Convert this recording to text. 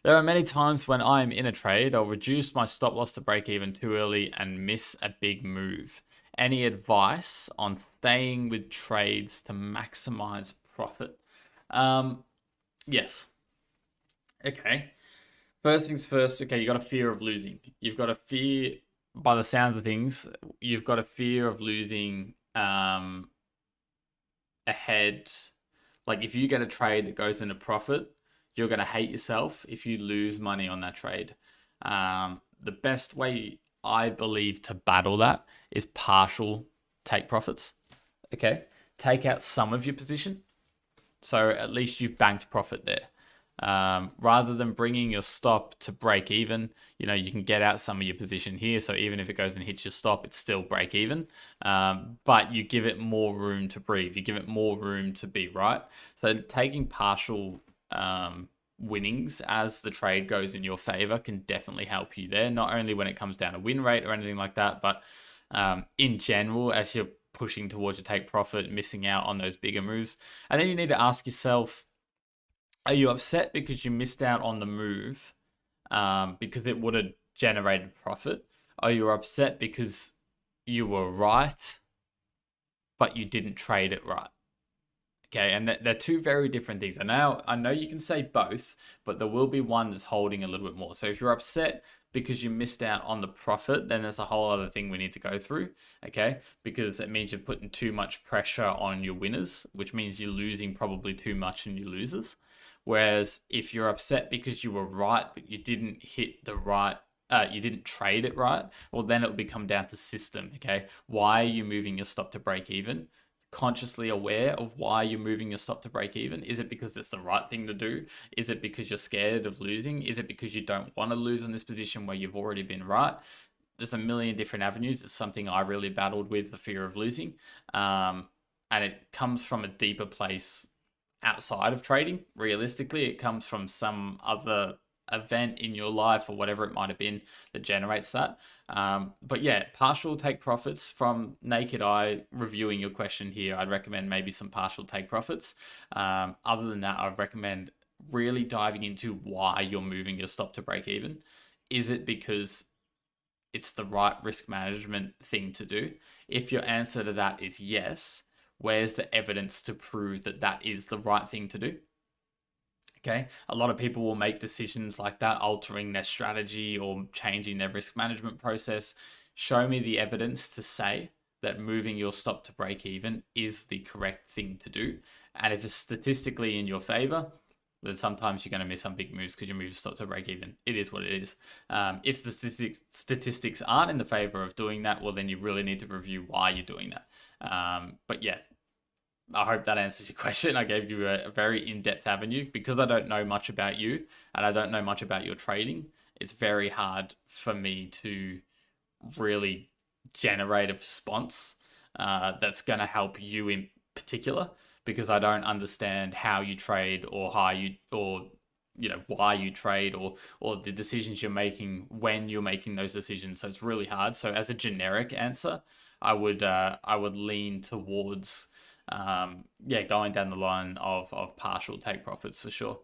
There are many times when I'm in a trade, I'll reduce my stop loss to break even too early and miss a big move. Any advice on staying with trades to maximize profit? Yes. Okay. First things first, okay, you got a fear of losing. You've got a fear, by the sounds of things, you've got a fear of losing ahead. Like if you get a trade that goes into profit, you're going to hate yourself if you lose money on that trade. The best way I believe to battle that is partial take profits. Okay, take out some of your position, so at least you've banked profit there. Rather than bringing your stop to break even, you can get out some of your position here. So even if it goes and hits your stop, it's still break even. But you give it more room to breathe. You give it more room to be right. So taking partial winnings as the trade goes in your favor can definitely help you there. Not only when it comes down to win rate or anything like that, but in general, as you're pushing towards your take profit, missing out on those bigger moves. And then you need to ask yourself, are you upset because you missed out on the move because it would have generated profit? Are you upset because you were right, but you didn't trade it right? Okay, and they're two very different things. I know you can say both, but there will be one that's holding a little bit more. So if you're upset because you missed out on the profit, then there's a whole other thing we need to go through, okay? Because it means you're putting too much pressure on your winners, which means you're losing probably too much in your losers. Whereas if you're upset because you were right, but you didn't hit the right, you didn't trade it right, well, then it will become down to system, okay? Why are you moving your stop to break even? Consciously aware of why you're moving your stop to break even. Is it because it's the right thing to do? Is it because you're scared of losing? Is it because you don't want to lose in this position where you've already been right? There's a million different avenues. It's something I really battled with, the fear of losing. And it comes from a deeper place outside of trading. Realistically, it comes from some other event in your life or whatever it might have been that generates that. But yeah, partial take profits from naked eye reviewing your question here. I'd recommend maybe some partial take profits. Other than that, I'd recommend really diving into why you're moving your stop to break even. Is it because it's the right risk management thing to do? If your answer to that is yes, where's the evidence to prove that that is the right thing to do? Okay, a lot of people will make decisions like that, altering their strategy or changing their risk management process. Show me the evidence to say that moving your stop to break even is the correct thing to do. And if it's statistically in your favor, then sometimes you're going to miss some big moves because you move your stop to break even. It is what it is. If the statistics aren't in the favor of doing that, well, then you really need to review why you're doing that. But yeah, I hope that answers your question. I gave you a very in-depth avenue. Because I don't know much about you and I don't know much about your trading, it's very hard for me to really generate a response that's going to help you in particular, because I don't understand how you trade or how you, or why you trade, or the decisions you're making when you're making those decisions. So it's really hard. So as a generic answer, I would lean towards going down the line of partial take profits for sure.